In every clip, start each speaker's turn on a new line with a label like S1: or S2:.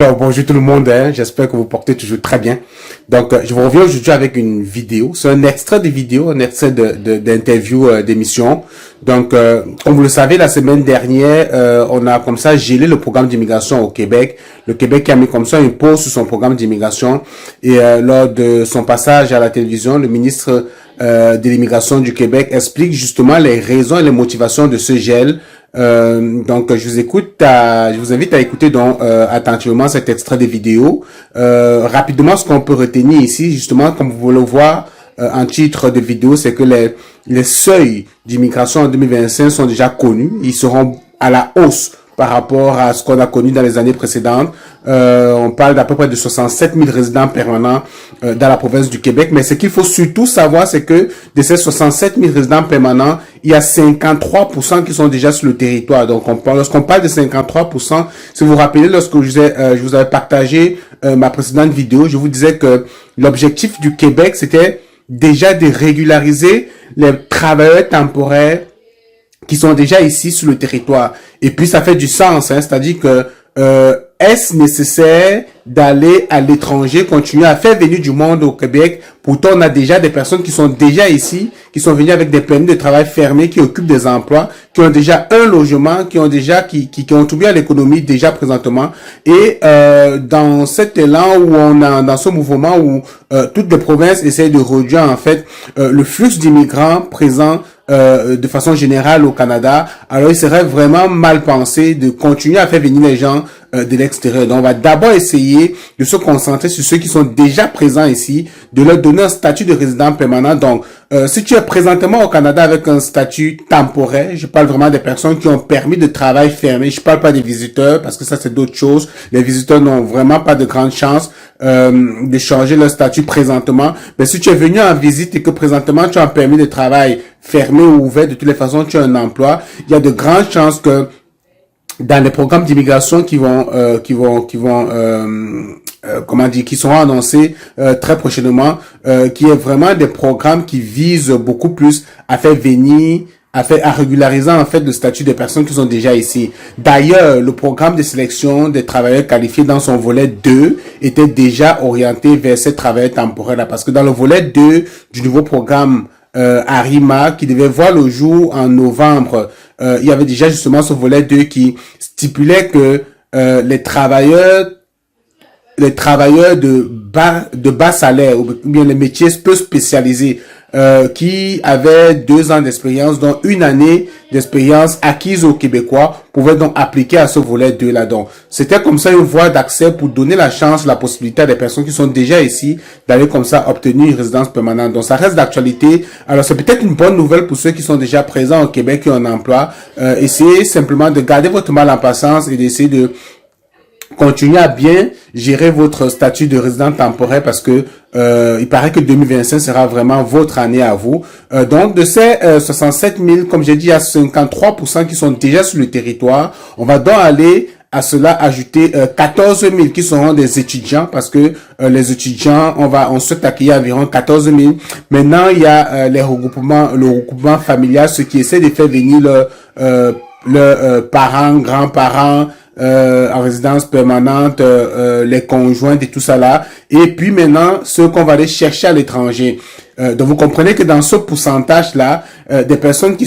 S1: Alors, bonjour tout le monde, j'espère que vous portez toujours très bien. Donc, je vous reviens aujourd'hui avec une vidéo. C'est un extrait de vidéo, un extrait d'interview d'émission. Donc, comme vous le savez, la semaine dernière, on a comme ça gelé le programme d'immigration au Québec. Le Québec qui a mis comme ça une pause sur son programme d'immigration. Et lors de son passage à la télévision, le ministre de l'immigration du Québec explique justement les raisons et les motivations de ce gel. Donc je vous invite à éceuter donc attentivement cet extrait de vidéo. Rapidement, ce qu'on peut retenir ici, justement, comme vous le voyez en titre de vidéo, c'est que les seuils d'immigration en 2025 sont déjà connus. Ils seront à la hausse par rapport à ce qu'on a connu dans les années précédentes. On parle d'à peu près de 67 000 résidents permanents dans la province du Québec. Mais ce qu'il faut surtout savoir, c'est que de ces 67 000 résidents permanents, il y a 53% qui sont déjà sur le territoire. Donc, lorsqu'on parle de 53%, si vous vous rappelez, lorsque je vous avais partagé ma précédente vidéo, je vous disais que l'objectif du Québec, c'était déjà de régulariser les travailleurs temporaires qui sont déjà ici sur le territoire. Et puis, ça fait du sens, hein, c'est-à-dire que est-ce nécessaire d'aller à l'étranger, continuer à faire venir du monde au Québec? Pourtant, on a déjà des personnes qui sont déjà ici, qui sont venues avec des permis de travail fermés, qui occupent des emplois, qui ont déjà un logement, qui ont contribué à l'économie déjà présentement. Et dans cet élan où on a, dans ce mouvement où toutes les provinces essayent de réduire en fait le flux d'immigrants présents de façon générale au Canada, alors il serait vraiment mal pensé de continuer à faire venir les gens de l'extérieur. Donc on va d'abord essayer de se concentrer sur ceux qui sont déjà présents ici, de leur donner un statut de résident permanent. Donc si tu es présentement au Canada avec un statut temporaire, je parle vraiment des personnes qui ont permis de travail fermé, je parle pas des visiteurs parce que ça c'est d'autres choses. Les visiteurs n'ont vraiment pas de grande chance de changer leur statut présentement. Mais si tu es venu en visite et que présentement tu as un permis de travail fermé ou ouvert, de toutes les façons tu as un emploi, il y a de grandes chances que dans les programmes d'immigration qui seront annoncés très prochainement, qui est vraiment des programmes qui visent beaucoup plus à faire venir, à régulariser en fait le statut des personnes qui sont déjà ici. D'ailleurs, le programme de sélection des travailleurs qualifiés dans son volet 2 était déjà orienté vers ces travailleurs temporaires là, parce que dans le volet 2 du nouveau programme Arima qui devait voir le jour en novembre, il y avait déjà justement ce volet 2 qui stipulait que les travailleurs de bas salaire ou bien les métiers peu spécialisés qui avaient 2 ans d'expérience, dont 1 année d'expérience acquise aux Québécois, pouvaient donc appliquer à ce volet 2 là. Donc, c'était comme ça une voie d'accès pour donner la chance, la possibilité à des personnes qui sont déjà ici d'aller comme ça obtenir une résidence permanente. Donc, ça reste d'actualité. Alors, c'est peut-être une bonne nouvelle pour ceux qui sont déjà présents au Québec et en emploi. Essayez simplement de garder votre mal en patience et d'essayer de continuez à bien gérer votre statut de résident temporaire parce que il paraît que 2025 sera vraiment votre année à vous. Donc de ces 67 000, comme j'ai dit, il y a 53% qui sont déjà sur le territoire. On va donc aller à cela ajouter 14 000 qui seront des étudiants parce que les étudiants, on souhaite accueillir environ 14 000. Maintenant, il y a le regroupement familial, ceux qui essaient de faire venir leurs parents, grands-parents, en résidence permanente, les conjointes et tout ça là. Et puis maintenant, ceux qu'on va aller chercher à l'étranger. Donc vous comprenez que dans ce pourcentage là, des personnes qui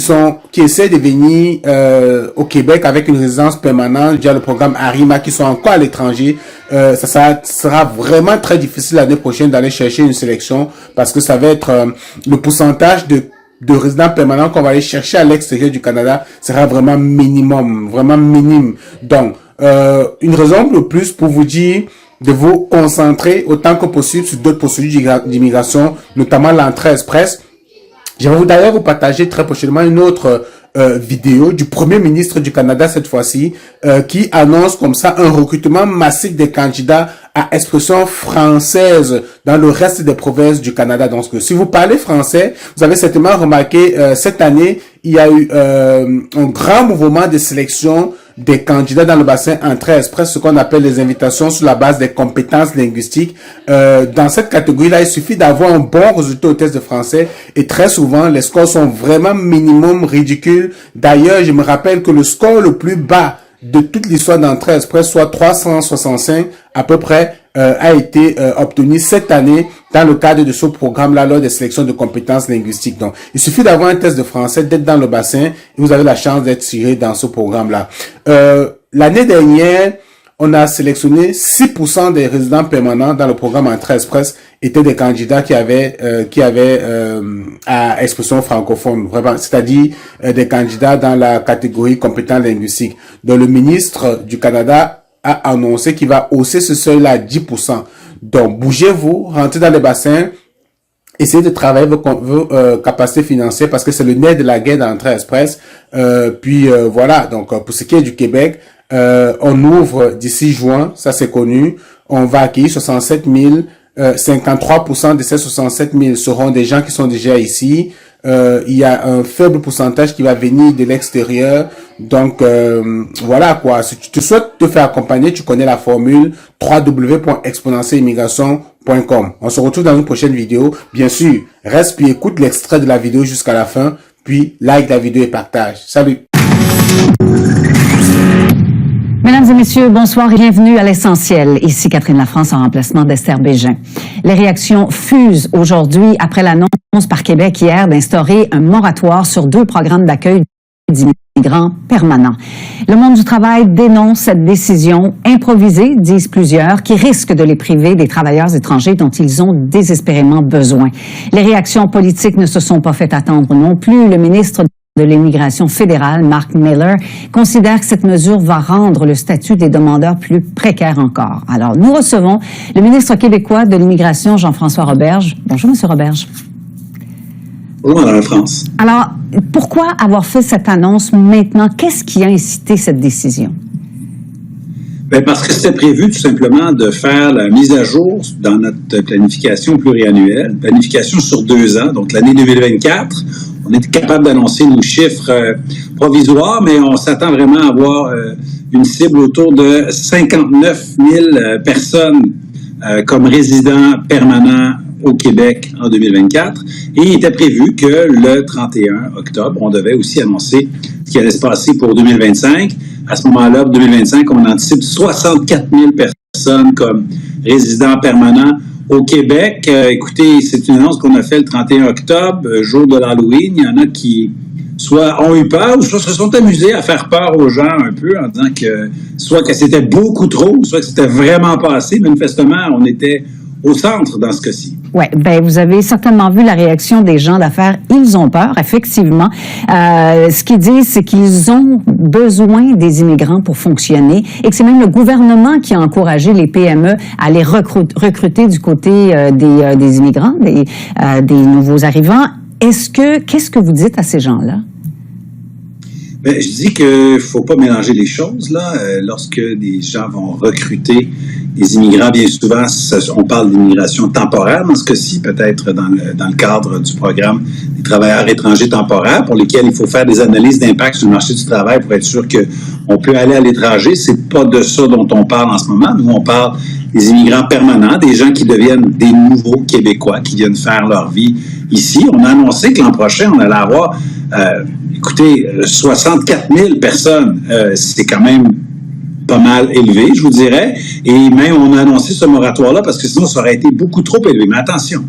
S1: essaient de venir au Québec avec une résidence permanente via le programme Arima, qui sont encore à l'étranger, ça sera vraiment très difficile l'année prochaine d'aller chercher une sélection parce que ça va être le pourcentage de résidents permanents qu'on va aller chercher à l'extérieur du Canada sera vraiment minimum, vraiment minime. Donc, une raison de plus pour vous dire de vous concentrer autant que possible sur d'autres procédures d'immigration, notamment l'entrée express. Je vais d'ailleurs vous partager très prochainement une autre vidéo du Premier ministre du Canada cette fois-ci, qui annonce comme ça un recrutement massif des candidats à expression française dans le reste des provinces du Canada. Donc, si vous parlez français, vous avez certainement remarqué cette année, il y a eu un grand mouvement de sélection des candidats dans le bassin entrée express, ce qu'on appelle les invitations sur la base des compétences linguistiques. Dans cette catégorie-là, il suffit d'avoir un bon résultat au test de français et très souvent, les scores sont vraiment minimum ridicules. D'ailleurs, je me rappelle que le score le plus bas de toute l'histoire d'Entrée Express, soit 365 à peu près, a été obtenu cette année dans le cadre de ce programme-là lors des sélections de compétences linguistiques. Donc, il suffit d'avoir un test de français, d'être dans le bassin et vous avez la chance d'être tiré dans ce programme-là. L'année dernière, on a sélectionné 6% des résidents permanents dans le programme Entrée Express étaient des candidats qui avaient à expression francophone, vraiment, c'est-à-dire des candidats dans la catégorie compétences linguistiques. Donc, le ministre du Canada a annoncé qu'il va hausser ce seuil-là à 10%. Donc, bougez-vous, rentrez dans les bassins, essayez de travailler vos capacités financières parce que c'est le nerf de la guerre d'Entrée Express. Voilà, donc pour ce qui est du Québec, on ouvre d'ici juin, ça c'est connu, on va accueillir 67 000, 53% de ces 67 000 seront des gens qui sont déjà ici. Il y a un faible pourcentage qui va venir de l'extérieur. Donc, voilà quoi. Si tu te souhaites te faire accompagner, tu connais la formule www.exponentielimmigration.com. On se retrouve dans une prochaine vidéo. Bien sûr, reste puis écoute l'extrait de la vidéo jusqu'à la fin, puis like la vidéo et partage. Salut!
S2: Mesdames et messieurs, bonsoir et bienvenue à l'Essentiel. Ici Catherine Lafrance en remplacement d'Esther Bégin. Les réactions fusent aujourd'hui après l'annonce par Québec hier d'instaurer un moratoire sur 2 programmes d'accueil d'immigrants permanents. Le monde du travail dénonce cette décision improvisée, disent plusieurs, qui risque de les priver des travailleurs étrangers dont ils ont désespérément besoin. Les réactions politiques ne se sont pas fait attendre non plus. Le ministre de l'Immigration fédérale, Mark Miller, considère que cette mesure va rendre le statut des demandeurs plus précaire encore. Alors, nous recevons le ministre québécois de l'Immigration, Jean-François Roberge. Bonjour, Monsieur Roberge.
S3: Bonjour, Mme France.
S2: Alors, pourquoi avoir fait cette annonce maintenant? Qu'est-ce qui a incité cette décision?
S3: Bien, parce que c'était prévu tout simplement de faire la mise à jour dans notre planification pluriannuelle, planification sur 2 ans, donc l'année 2024. On est capable d'annoncer nos chiffres provisoires, mais on s'attend vraiment à avoir une cible autour de 59 000 personnes comme résidents permanents au Québec en 2024. Et il était prévu que le 31 octobre, on devait aussi annoncer ce qui allait se passer pour 2025. À ce moment-là, pour 2025, on anticipe 64 000 personnes comme résidents permanents au Québec. Écoutez, c'est une annonce qu'on a faite le 31 octobre, jour de l'Halloween. Il y en a qui soit ont eu peur ou soit se sont amusés à faire peur aux gens un peu en disant que soit que c'était beaucoup trop, soit que c'était vraiment pas assez. Manifestement, on était au centre dans ce cas-ci.
S2: Oui, ben vous avez certainement vu la réaction des gens d'affaires. Ils ont peur, effectivement. Ce qu'ils disent, c'est qu'ils ont besoin des immigrants pour fonctionner et que c'est même le gouvernement qui a encouragé les PME à les recruter du côté des immigrants, des nouveaux arrivants. Qu'est-ce que vous dites à ces gens-là?
S3: Bien, je dis qu'il ne faut pas mélanger les choses, là. Lorsque des gens vont recruter des immigrants, bien souvent, on parle d'immigration temporaire dans ce cas-ci, peut-être dans le cadre du programme des travailleurs étrangers temporaires, pour lesquels il faut faire des analyses d'impact sur le marché du travail pour être sûr qu'on peut aller à l'étranger. C'est pas de ça dont on parle en ce moment. Nous, on parle des immigrants permanents, des gens qui deviennent des nouveaux Québécois, qui viennent faire leur vie ici. On a annoncé que l'an prochain, on allait avoir, écoutez, 64 000 personnes. C'est quand même pas mal élevé, je vous dirais. Et même, on a annoncé ce moratoire-là parce que sinon, ça aurait été beaucoup trop élevé. Mais attention,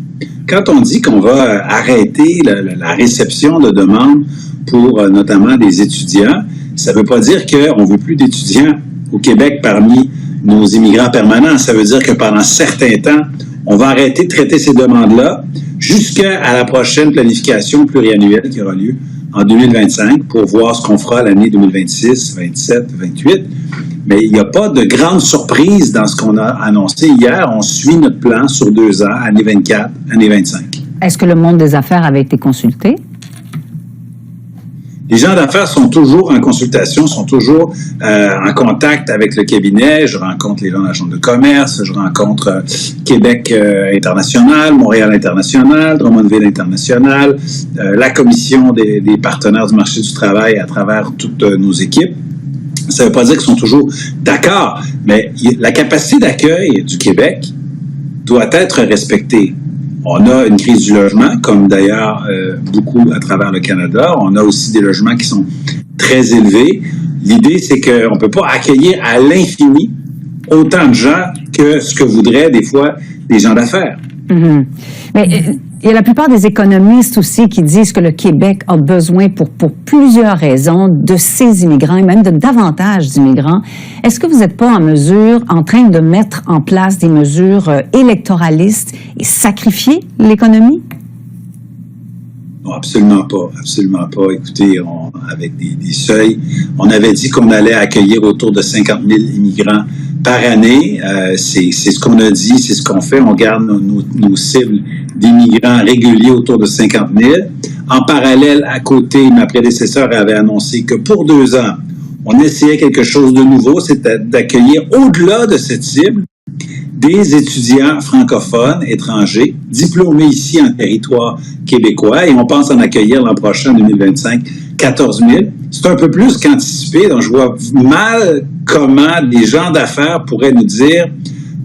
S3: quand on dit qu'on va arrêter la réception de demandes pour notamment des étudiants, ça ne veut pas dire qu'on ne veut plus d'étudiants au Québec parmi nos immigrants permanents. Ça veut dire que pendant certains temps, on va arrêter de traiter ces demandes-là jusqu'à la prochaine planification pluriannuelle qui aura lieu en 2025 pour voir ce qu'on fera l'année 2026, 27, 28. Mais il n'y a pas de grande surprise dans ce qu'on a annoncé hier. On suit notre plan sur 2 ans, année 24, année 25.
S2: Est-ce que le monde des affaires avait été consulté?
S3: Les gens d'affaires sont toujours en consultation, sont toujours en contact avec le cabinet. Je rencontre les gens de la Chambre de commerce, je rencontre Québec International, Montréal International, Drummondville International, la commission des partenaires du marché du travail à travers toutes nos équipes. Ça ne veut pas dire qu'ils sont toujours d'accord, mais la capacité d'accueil du Québec doit être respectée. On a une crise du logement, comme d'ailleurs beaucoup à travers le Canada. On a aussi des logements qui sont très élevés. L'idée, c'est qu'on ne peut pas accueillir à l'infini autant de gens que ce que voudraient des fois des gens d'affaires.
S2: Mm-hmm. Mais il y a la plupart des économistes aussi qui disent que le Québec a besoin pour plusieurs raisons de ces immigrants et même de davantage d'immigrants. Est-ce que vous n'êtes pas en train de mettre en place des mesures électoralistes et sacrifier l'économie?
S3: Non, absolument pas. Écoutez, avec des seuils, on avait dit qu'on allait accueillir autour de 50 000 immigrants par année. C'est ce qu'on a dit, c'est ce qu'on fait. On garde nos cibles d'immigrants réguliers autour de 50 000. En parallèle, à côté, ma prédécesseur avait annoncé que pour 2 ans, on essayait quelque chose de nouveau, c'était d'accueillir au-delà de cette cible des étudiants francophones étrangers diplômés ici en territoire québécois, et on pense en accueillir l'an prochain, 2025, 14 000. C'est un peu plus qu'anticipé, donc je vois mal comment des gens d'affaires pourraient nous dire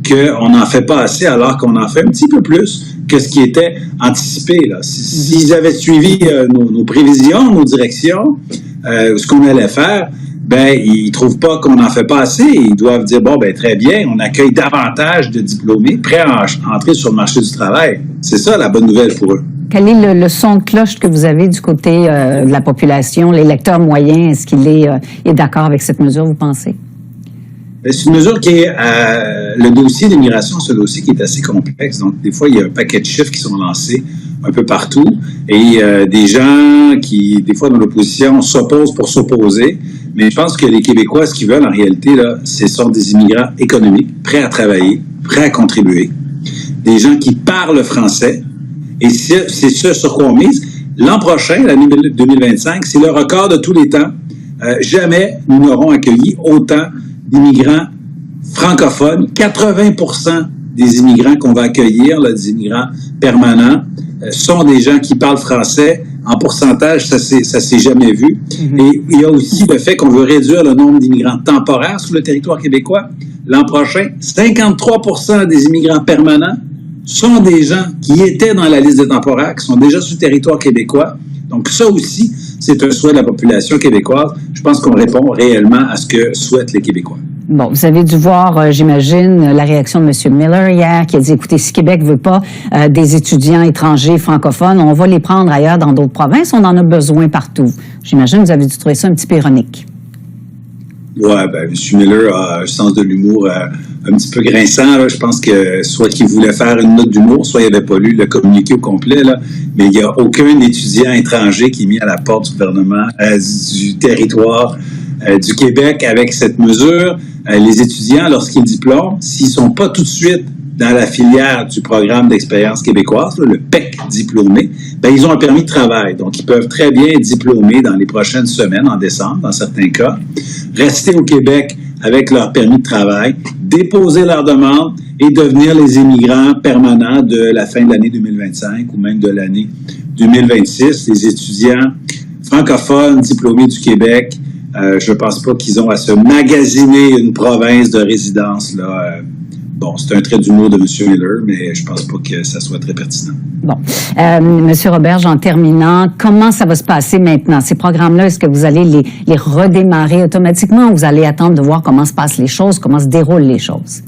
S3: qu'on n'en fait pas assez alors qu'on en fait un petit peu plus que ce qui était anticipé. S'ils avaient suivi nos prévisions, nos directions, ce qu'on allait faire, ils trouvent pas qu'on n'en fait pas assez. Ils doivent dire, très bien, on accueille davantage de diplômés prêts à entrer sur le marché du travail. C'est ça la bonne nouvelle pour eux.
S2: Quel est le son de cloche que vous avez du côté de la population, l'électeur moyen? Est-ce qu'il est d'accord avec cette mesure, vous pensez?
S3: C'est une mesure qui est... le dossier d'immigration, c'est un dossier qui est assez complexe. Donc, des fois, il y a un paquet de chiffres qui sont lancés un peu partout. Et des gens qui, des fois, dans l'opposition, s'opposent pour s'opposer. Mais je pense que les Québécois, ce qu'ils veulent, en réalité, là, ce sont des immigrants économiques, prêts à travailler, prêts à contribuer. Des gens qui parlent français. Et c'est ce sur quoi on mise. L'an prochain, l'année 2025, c'est le record de tous les temps. Jamais nous n'aurons accueilli autant d'immigrants francophones. 80% des immigrants qu'on va accueillir, là, des immigrants permanents, sont des gens qui parlent français. En pourcentage, ça s'est jamais vu. Mm-hmm. Et il y a aussi le fait qu'on veut réduire le nombre d'immigrants temporaires sur le territoire québécois. L'an prochain, 53% des immigrants permanents sont des gens qui étaient dans la liste des temporaires, qui sont déjà sur le territoire québécois. Donc ça aussi, c'est un souhait de la population québécoise. Je pense qu'on répond réellement à ce que souhaitent les Québécois.
S2: Bon, vous avez dû voir, j'imagine, la réaction de M. Miller hier, qui a dit, écoutez, si Québec veut pas des étudiants étrangers francophones, on va les prendre ailleurs dans d'autres provinces, on en a besoin partout. J'imagine que vous avez dû trouver ça un petit peu ironique.
S3: Oui, M. Miller a un sens de l'humour un petit peu grinçant. Là. Je pense que soit qu'il voulait faire une note d'humour, soit il n'avait pas lu le communiqué au complet. Là. Mais il n'y a aucun étudiant étranger qui est mis à la porte du gouvernement, du territoire du Québec avec cette mesure. Les étudiants, lorsqu'ils diplôment, s'ils ne sont pas tout de suite dans la filière du programme d'expérience québécoise, là, le PEC diplômé, ils ont un permis de travail. Donc, ils peuvent très bien être diplômés dans les prochaines semaines, en décembre, dans certains cas, rester au Québec avec leur permis de travail, déposer leur demande et devenir les immigrants permanents de la fin de l'année 2025 ou même de l'année 2026. Les étudiants francophones diplômés du Québec, je ne pense pas qu'ils ont à se magasiner une province de résidence, là. Bon, c'est un trait d'humour de M. Miller, mais je ne pense pas que ça soit très pertinent.
S2: Bon. M. Roberge, en terminant, comment ça va se passer maintenant? Ces programmes-là, est-ce que vous allez les redémarrer automatiquement ou vous allez attendre de voir comment se passent les choses, comment se déroulent les choses?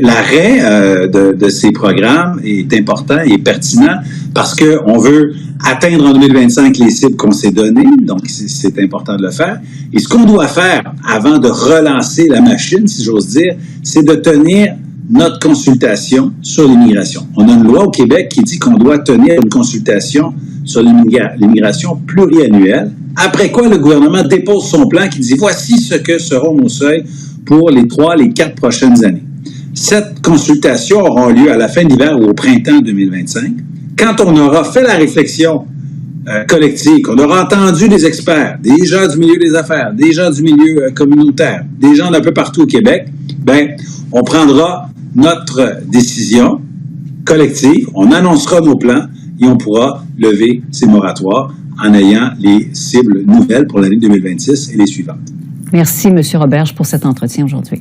S3: L'arrêt de ces programmes est important et pertinent parce qu'on veut atteindre en 2025 les cibles qu'on s'est données, donc c'est important de le faire. Et ce qu'on doit faire avant de relancer la machine, si j'ose dire, c'est de tenir notre consultation sur l'immigration. On a une loi au Québec qui dit qu'on doit tenir une consultation sur l'immigration pluriannuelle, après quoi le gouvernement dépose son plan qui dit « Voici ce que seront nos seuils pour les 4 prochaines années ». Cette consultation aura lieu à la fin de l'hiver ou au printemps 2025. Quand on aura fait la réflexion collective, qu'on aura entendu des experts, des gens du milieu des affaires, des gens du milieu communautaire, des gens d'un peu partout au Québec, on prendra notre décision collective, on annoncera nos plans et on pourra lever ces moratoires en ayant les cibles nouvelles pour l'année 2026 et les suivantes.
S2: Merci, M. Roberge, pour cet entretien aujourd'hui.